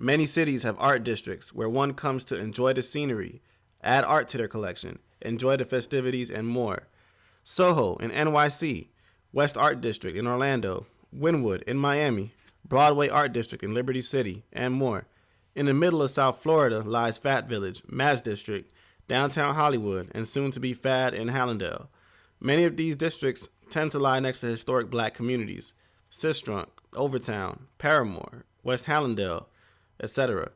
Many cities have art districts where one comes to enjoy the scenery, add art to their collection, enjoy the festivities, and more. Soho in NYC, West Art District in Orlando, Wynwood in Miami, Broadway Art District in Liberty City, and more. In the middle of South Florida lies Fat Village, Maz District, downtown Hollywood, and soon to be Fad in Hallandale. Many of these districts tend to lie next to historic black communities, Sistrunk, Overtown, Paramore, West Hallandale, etc.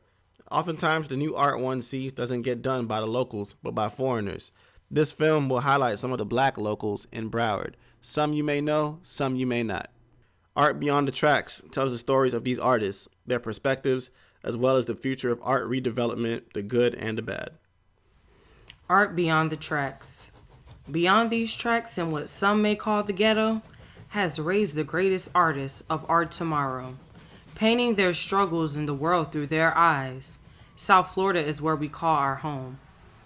Oftentimes, the new art one sees doesn't get done by the locals, but by foreigners. This film will highlight some of the black locals in Broward. Some you may know, some you may not. Art Beyond the Tracks tells the stories of these artists, their perspectives, as well as the future of art redevelopment, the good and the bad. Art Beyond the Tracks. Beyond these tracks and what some may call the ghetto, has raised the greatest artists of art tomorrow, painting their struggles in the world through their eyes. South Florida is where we call our home.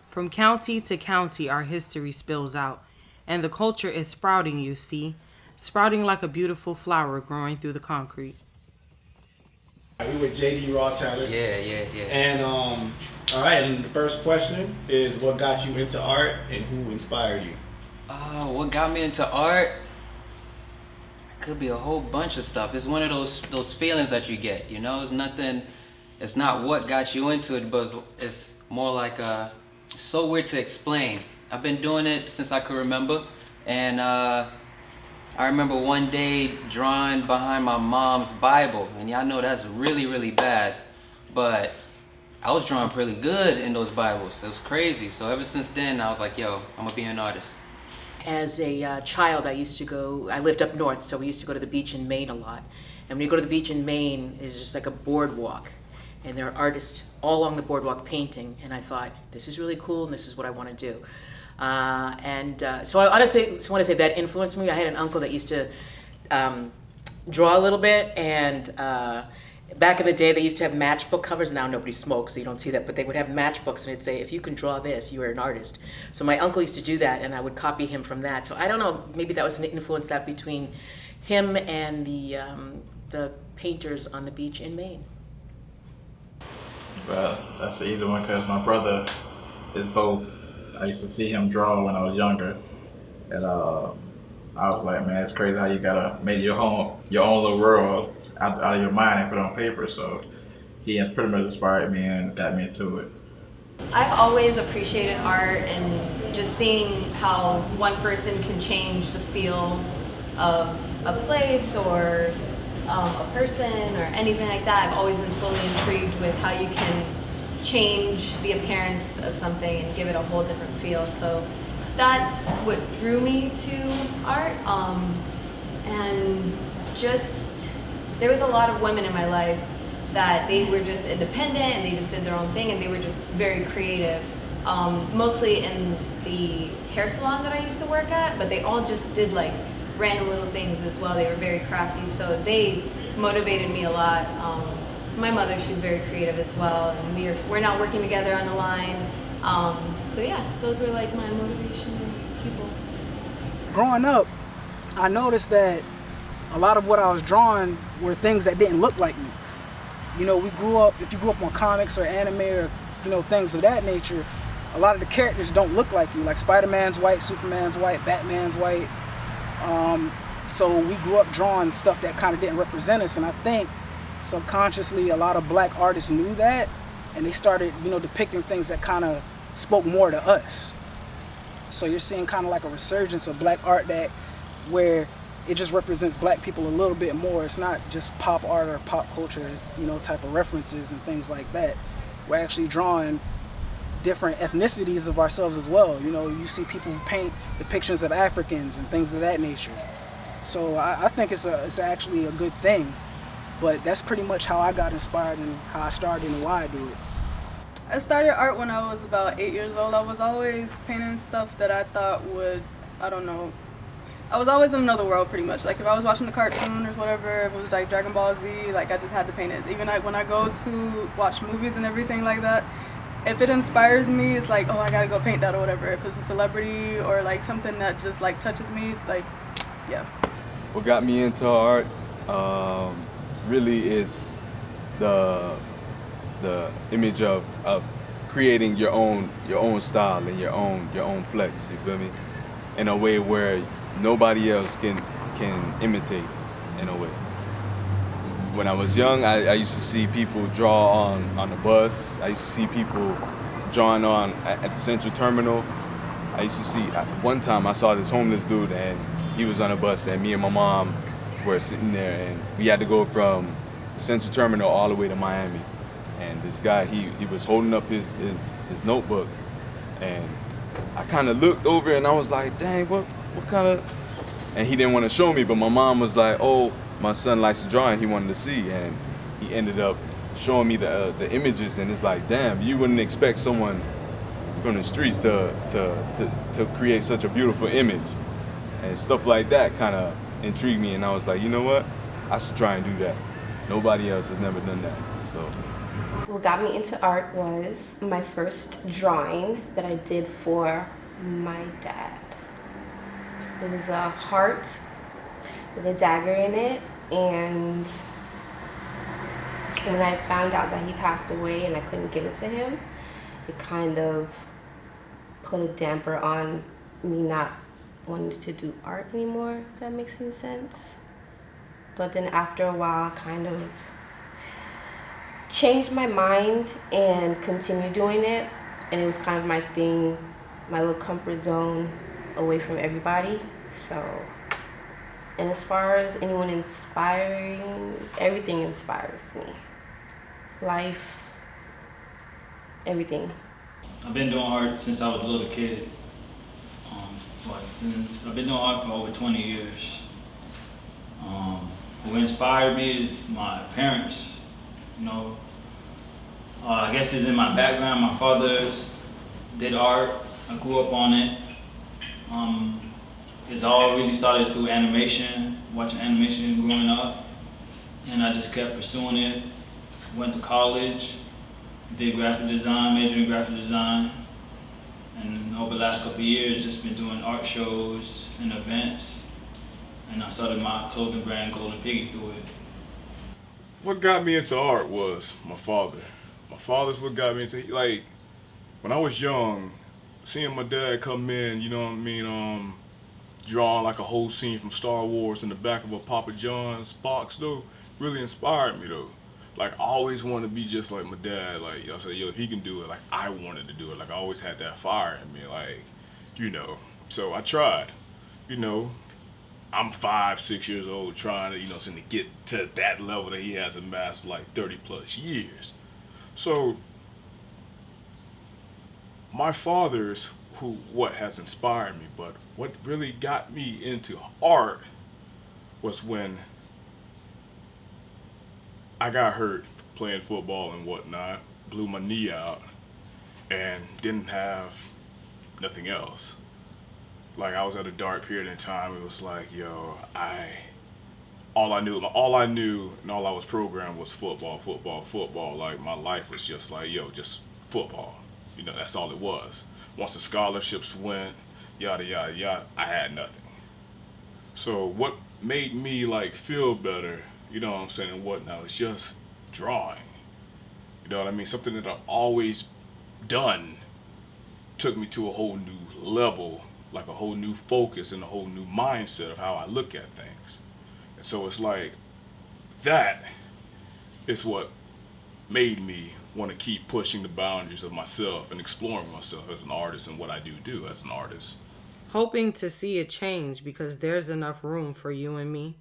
From county to county, our history spills out, and the culture is sprouting, you see, sprouting like a beautiful flower growing through the concrete. We with JD RawTalent. Yeah. And all right, and the first question is, what got you into art and who inspired you? What got me into art? Could be a whole bunch of stuff. It's one of those feelings that you get, you know? It's nothing, it's not what got you into it, but it's more like so weird to explain. I've been doing it since I could remember, and I remember one day drawing behind my mom's Bible, and y'all know that's really, really bad, but I was drawing pretty good in those Bibles. It was crazy. So ever since then, I was like, yo, I'm gonna be an artist. As a child, I lived up north, so we used to go to the beach in Maine a lot. And when you go to the beach in Maine, it's just like a boardwalk. And there are artists all along the boardwalk painting. And I thought, this is really cool, and this is what I want to do. So I honestly want to say that influenced me. I had an uncle that used to draw a little bit, and back in the day they used to have matchbook covers. Now nobody smokes, so you don't see that, but they would have matchbooks, and it'd say, if you can draw this, you are an artist. So my uncle used to do that, and I would copy him from that. So I don't know, maybe that was an influence that between him and the painters on the beach in Maine. Well, that's an easy one because my brother is both. I used to see him draw when I was younger, and I was like, man, it's crazy how you gotta make your own little world out of your mind and put it on paper. So he has pretty much inspired me and got me into it. I've always appreciated art and just seeing how one person can change the feel of a place or a person or anything like that. I've always been fully intrigued with how you can change the appearance of something and give it a whole different feel. So that's what drew me to art. And just, there was a lot of women in my life that they were just independent and they just did their own thing and they were just very creative. Mostly in the hair salon that I used to work at, but they all just did like random little things as well. They were very crafty, so they motivated me a lot. My mother, she's very creative as well, and we're now working together on the line. So yeah, those were like my motivation people. Growing up, I noticed that a lot of what I was drawing were things that didn't look like me. You know, if you grew up on comics or anime or, you know, things of that nature, a lot of the characters don't look like you. Like Spider-Man's white, Superman's white, Batman's white. So we grew up drawing stuff that kind of didn't represent us, and I think subconsciously a lot of black artists knew that, and they started, you know, depicting things that kind of spoke more to us. So you're seeing kind of like a resurgence of black art where it just represents black people a little bit more. It's not just pop art or pop culture, you know, type of references and things like that. We're actually drawing different ethnicities of ourselves as well. You know, you see people who paint depictions of Africans and things of that nature. So I think it's actually a good thing. But that's pretty much how I got inspired and how I started and why I do it. I started art when I was about 8 years old. I was always painting stuff that I thought would, I don't know, I was always in another world pretty much. Like if I was watching a cartoon or whatever, if it was like Dragon Ball Z, like I just had to paint it. Even like when I go to watch movies and everything like that, if it inspires me, it's like, oh, I gotta go paint that or whatever. If it's a celebrity or like something that just like touches me, like, yeah. What got me into art really is the the image of creating your own style and your own flex. You feel me? In a way where nobody else can imitate. In a way. When I was young, I used to see people draw on the bus. I used to see people drawing on at the Central Terminal. I used to see, one time I saw this homeless dude and he was on a bus and me and my mom were sitting there and we had to go from the Central Terminal all the way to Miami. And this guy, he was holding up his notebook and I kind of looked over and I was like, dang, what kind of, and he didn't want to show me, but my mom was like, oh, my son likes to draw and he wanted to see, and he ended up showing me the images, and it's like, damn, you wouldn't expect someone from the streets to create such a beautiful image, and stuff like that kind of intrigued me, and I was like, you know what, I should try and do that. Nobody else has never done that, so. What got me into art was my first drawing that I did for my dad. It was a heart with a dagger in it, and when I found out that he passed away and I couldn't give it to him, it kind of put a damper on me not wanting to do art anymore, if that makes any sense. But then after a while, I kind of changed my mind and continued doing it, and it was kind of my thing, my little comfort zone away from everybody. So, and as far as anyone inspiring, everything inspires me. Life, everything. I've been doing art since I was a little kid. I've been doing art for over 20 years. What inspired me is my parents. You know, I guess it's in my background. My father did art. I grew up on it. It's all really started through animation, watching animation growing up, and I just kept pursuing it. Went to college, did graphic design, majored in graphic design, and over the last couple of years, just been doing art shows and events, and I started my clothing brand, Golden Piggy, through it. What got me into art was my father. My father's what got me into, like, when I was young, seeing my dad come in, you know what I mean, drawing like a whole scene from Star Wars in the back of a Papa John's box, though, really inspired me, though. Like, I always wanted to be just like my dad. Like, I said, yo, if he can do it, like, I wanted to do it. Like, I always had that fire in me, like, you know. So I tried, you know. I'm 5, 6 years old trying to, you know, to get to that level that he has amassed for like 30 plus years. So my father's what has inspired me, but what really got me into art was when I got hurt playing football and whatnot, blew my knee out, and didn't have nothing else. Like, I was at a dark period in time. It was like, yo, all I knew and all I was programmed was football, football, football. Like, my life was just like, yo, just football. You know, that's all it was. Once the scholarships went, yada, yada, yada, I had nothing. So what made me, like, feel better, you know what I'm saying, and whatnot, was just drawing. You know what I mean? Something that I've always done took me to a whole new level, like a whole new focus and a whole new mindset of how I look at things. And so it's like, that is what made me want to keep pushing the boundaries of myself and exploring myself as an artist and what I do as an artist. Hoping to see a change because there's enough room for you and me.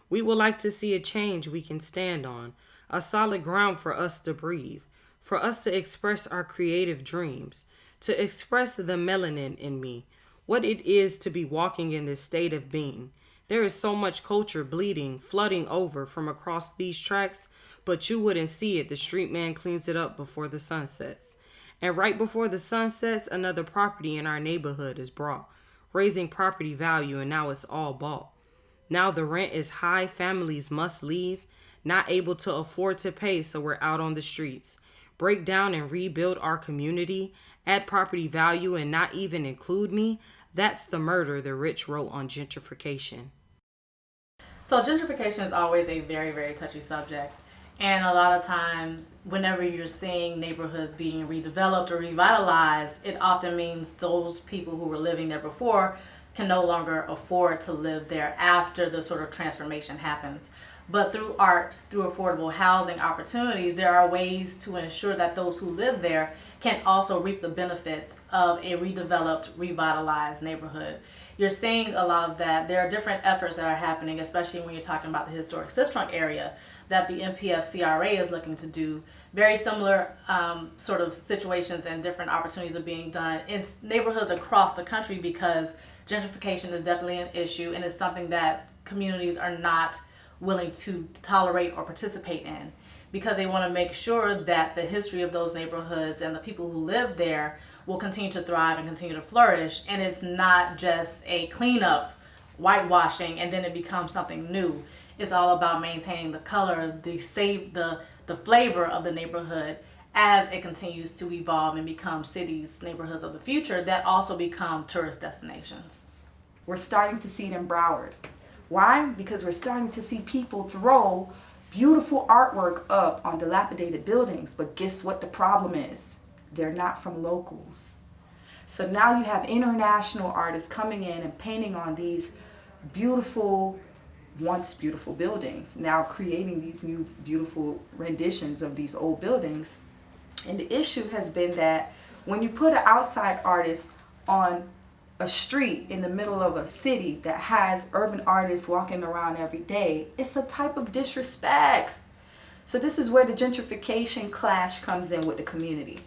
We would like to see a change we can stand on, a solid ground for us to breathe, for us to express our creative dreams, to express the melanin in me, what it is to be walking in this state of being. There is so much culture bleeding, flooding over from across these tracks, but you wouldn't see it. The street man cleans it up before the sun sets. And right before the sun sets, another property in our neighborhood is brought, raising property value, and now it's all bought. Now the rent is high, families must leave, not able to afford to pay, so we're out on the streets. Break down and rebuild our community, add property value and not even include me. That's the murder the rich wrote on gentrification. So gentrification is always a very, very touchy subject. And a lot of times, whenever you're seeing neighborhoods being redeveloped or revitalized, it often means those people who were living there before can no longer afford to live there after the sort of transformation happens. But through art, through affordable housing opportunities, there are ways to ensure that those who live there can also reap the benefits of a redeveloped, revitalized neighborhood. You're seeing a lot of that. There are different efforts that are happening, especially when you're talking about the historic Sistrunk area, that the MPF CRA is looking to do. Very similar sort of situations and different opportunities are being done in neighborhoods across the country, because gentrification is definitely an issue, and it's something that communities are not willing to tolerate or participate in, because they want to make sure that the history of those neighborhoods and the people who live there will continue to thrive and continue to flourish. And it's not just a cleanup, whitewashing, and then it becomes something new. It's all about maintaining the color, the flavor of the neighborhood as it continues to evolve and become cities, neighborhoods of the future that also become tourist destinations. We're starting to see it in Broward. Why? Because we're starting to see people throw beautiful artwork up on dilapidated buildings. But guess what the problem is? They're not from locals. So now you have international artists coming in and painting on these beautiful, once beautiful buildings, now creating these new beautiful renditions of these old buildings. And the issue has been that when you put an outside artist on a street in the middle of a city that has urban artists walking around every day, it's a type of disrespect. So this is where the gentrification clash comes in with the community.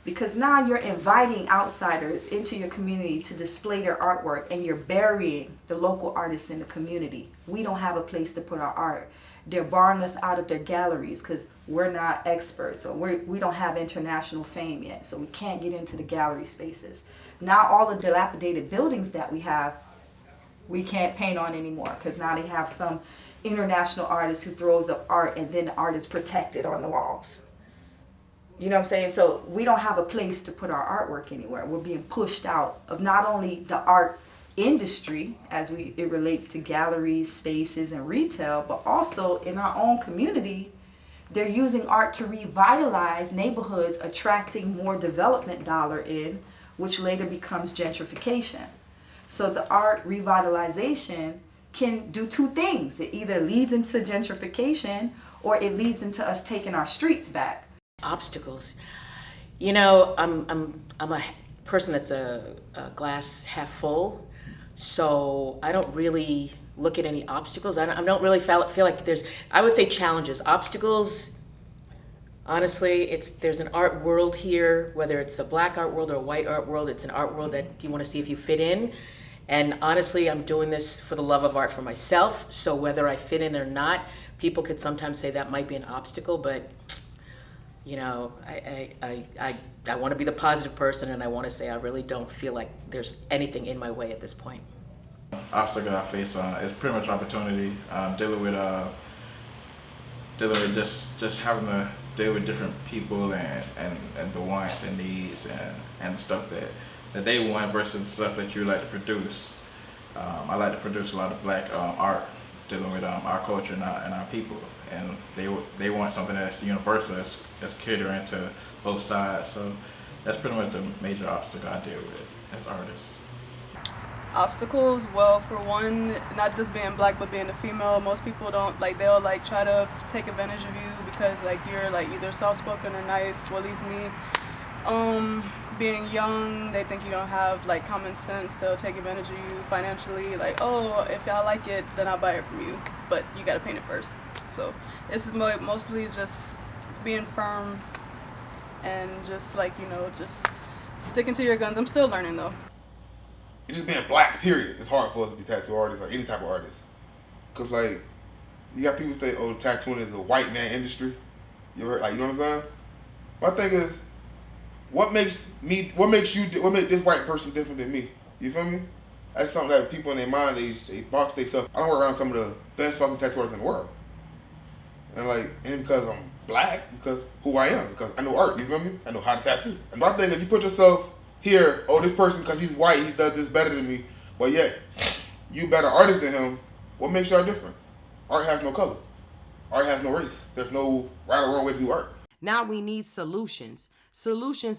Because now you're inviting outsiders into your community to display their artwork, and you're burying the local artists in the community. We don't have a place to put our art. They're barring us out of their galleries because we're not experts, or we don't have international fame yet, so we can't get into the gallery spaces. Now all the dilapidated buildings that we have, we can't paint on anymore, because now they have some international artist who throws up art, and then the art is protected on the walls. You know what I'm saying? So we don't have a place to put our artwork anywhere. We're being pushed out of not only the art industry as it relates to galleries, spaces, and retail, but also in our own community. They're using art to revitalize neighborhoods, attracting more development dollar in, which later becomes gentrification. So the art revitalization can do two things. It either leads into gentrification, or it leads into us taking our streets back. Obstacles. You know, I'm a person that's a glass half full, so I don't really look at any obstacles. I don't really feel like there's, I would say, challenges. Obstacles, honestly, there's an art world here, whether it's a black art world or a white art world. It's an art world that you want to see if you fit in. And honestly, I'm doing this for the love of art for myself. So whether I fit in or not, people could sometimes say that might be an obstacle, but you know, I want to be the positive person, and I want to say I really don't feel like there's anything in my way at this point. Obstacle I face is pretty much opportunity. Dealing with just having to deal with different people and the wants and needs and stuff that they want versus the stuff that you like to produce. I like to produce a lot of black art, dealing with our culture and our people, and they want something that's universal, that's catering to both sides. So that's pretty much the major obstacle I deal with as artists. Obstacles, well, for one, not just being black but being a female, most people don't they'll try to take advantage of you because you're either soft-spoken or nice. Well, at least me, being young, they think you don't have common sense. They'll take advantage of you financially, oh, if y'all like it, then I'll buy it from you, but you gotta paint it first. So it's mostly just being firm and just just sticking to your guns. I'm still learning though. It's just being black, period. It's hard for us to be tattoo artists or any type of artist. Cause you got people say, oh, tattooing is a white man industry. You ever heard, you know what I'm saying? My thing is, what makes this white person different than me? You feel me? That's something that people in their mind, they box themselves. I don't work around some of the best fucking tattoo artists in the world. And because I'm black, because who I am, because I know art, you feel me? I know how to tattoo. And my thing is, you put yourself here, oh, this person, because he's white, he does this better than me, but yet, you better artist than him, what makes y'all different? Art has no color. art has no race. There's no right or wrong way to do art. Now we need solutions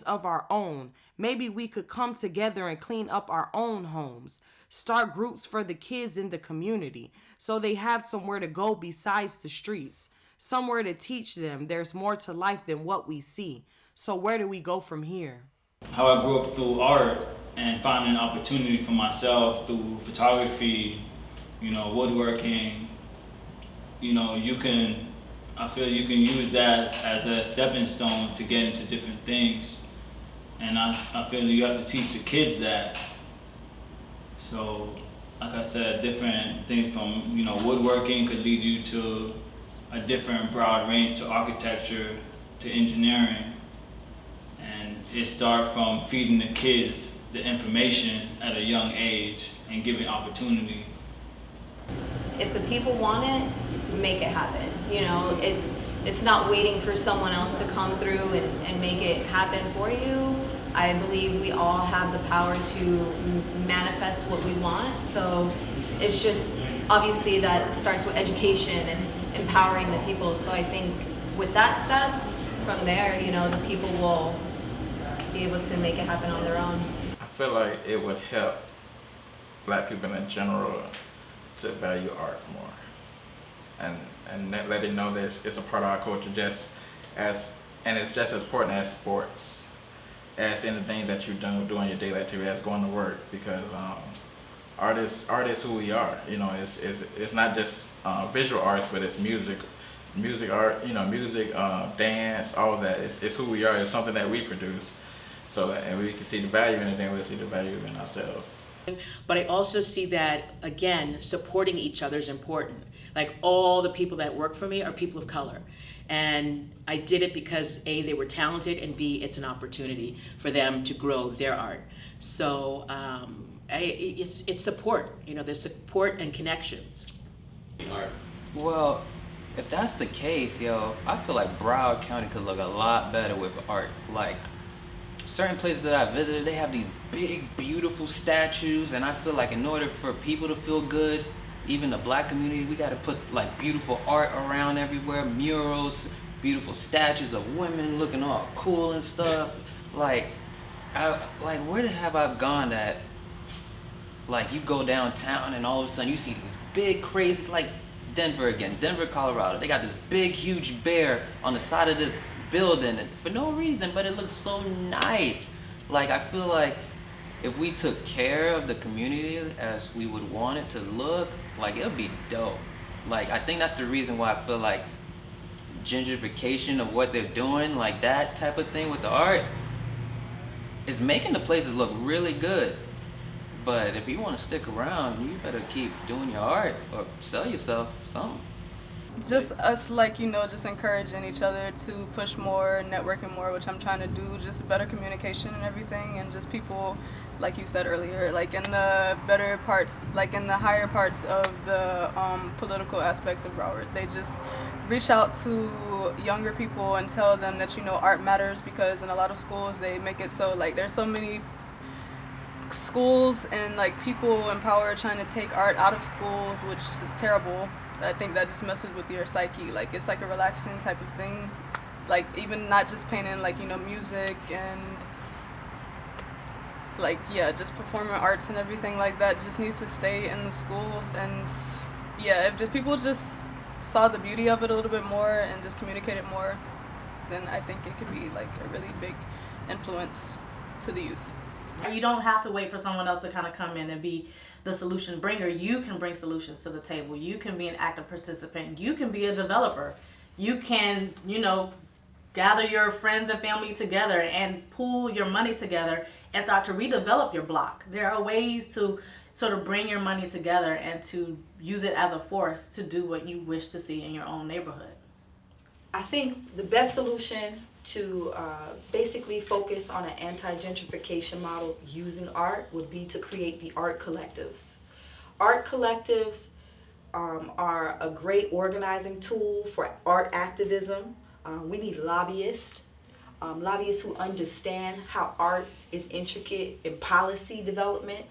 of our own. Maybe we could come together and clean up our own homes. Start groups for the kids in the community so they have somewhere to go besides the streets. Somewhere to teach them there's more to life than what we see. So where do we go from here? How I grew up through art and finding an opportunity for myself through photography, woodworking. I feel you can use that as a stepping stone to get into different things. And I feel you have to teach the kids that. So, like I said, different things from, woodworking could lead you to a different broad range to architecture, to engineering. And it starts from feeding the kids the information at a young age and giving opportunity. If the people want it, make it happen. It's not waiting for someone else to come through and make it happen for you. I believe we all have the power to manifest what we want. So it's just, obviously that starts with education and empowering the people. So I think with that step, from there, the people will be able to make it happen on their own. I feel like it would help Black people in general to value art more. And let it know that it's a part of our culture and it's just as important as sports, as anything that you do doing your daily activity, as going to work, because art is who we are. It's not just visual arts, but it's music art, music, dance, all of that. It's who we are. It's something that we produce. So, and we can see the value in it, then we'll see the value in ourselves. But I also see that, again, supporting each other is important. Like, all the people that work for me are people of color. And I did it because A, they were talented, and B, it's an opportunity for them to grow their art. So it's support, there's support and connections. Well, if that's the case, I feel like Broward County could look a lot better with art. Like, certain places that I visited, they have these big, beautiful statues, and I feel like in order for people to feel good, even the Black community, we gotta put like beautiful art around everywhere, murals, beautiful statues of women looking all cool and stuff. Where have I gone that, like, you go downtown and all of a sudden you see these big, crazy, like Denver, Colorado, they got this big, huge bear on the side of this building and for no reason, but it looks so nice. Like, I feel like if we took care of the community as we would want it to look, like, it'll be dope. Like, I think that's the reason why I feel like gentrification of what they're doing, like that type of thing with the art, is making the places look really good. But if you want to stick around, you better keep doing your art or sell yourself something. Just us, just encouraging each other to push more, networking more, which I'm trying to do, just better communication and everything, and just people, like you said earlier, like in the better parts, like in the higher parts of the political aspects of Broward, they just reach out to younger people and tell them that, art matters, because in a lot of schools they make it so, like, there's so many schools and like people in power trying to take art out of schools, which is terrible. I think that just messes with your psyche. Like, it's like a relaxing type of thing. Like, even not just painting, like, music and like, just performing arts and everything like that just needs to stay in the school. And if just people just saw the beauty of it a little bit more and just communicated more, then I think it could be like a really big influence to the youth. You don't have to wait for someone else to kind of come in and be the solution bringer. You can bring solutions to the table. You can be an active participant. You can be a developer. You can, gather your friends and family together and pool your money together and start to redevelop your block. There are ways to sort of bring your money together and to use it as a force to do what you wish to see in your own neighborhood. I think the best solution to basically focus on an anti-gentrification model using art would be to create the art collectives. Art collectives are a great organizing tool for art activism. We need lobbyists who understand how art is intricate in policy development.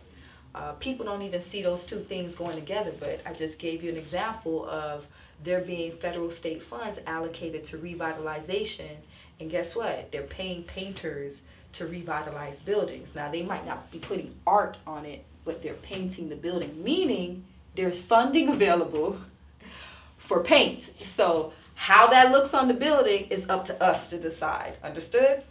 People don't even see those two things going together, but I just gave you an example of there being federal state funds allocated to revitalization. And guess what? They're paying painters to revitalize buildings. Now, they might not be putting art on it, but they're painting the building, meaning there's funding available for paint. So how that looks on the building is up to us to decide. Understood?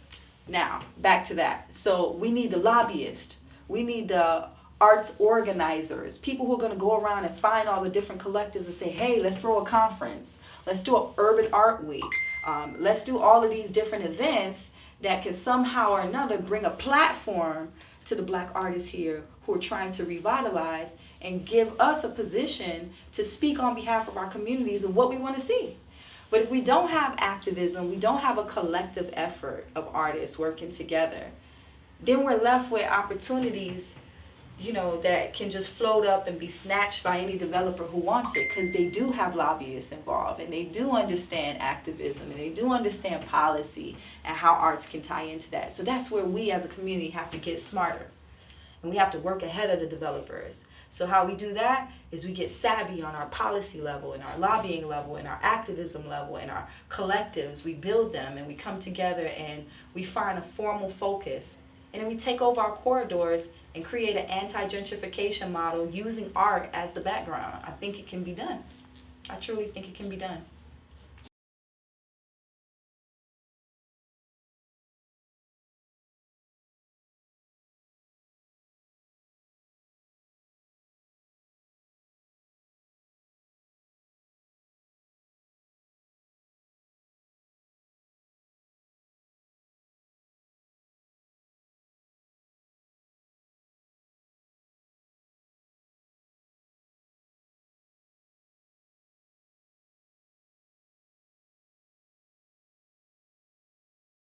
Now, back to that. So we need the lobbyists. We need the arts organizers, people who are going to go around and find all the different collectives and say, hey, let's throw a conference. Let's do an urban art week. Let's do all of these different events that can somehow or another bring a platform to the Black artists here who are trying to revitalize and give us a position to speak on behalf of our communities and what we want to see. But if we don't have activism, we don't have a collective effort of artists working together, then we're left with opportunities, you know, that can just float up and be snatched by any developer who wants it, because they do have lobbyists involved and they do understand activism and they do understand policy and how arts can tie into that. So that's where we as a community have to get smarter and we have to work ahead of the developers. So how we do that is we get savvy on our policy level and our lobbying level and our activism level and our collectives. We build them and we come together and we find a formal focus, and then we take over our corridors and create an anti-gentrification model using art as the background. I think it can be done. I truly think it can be done.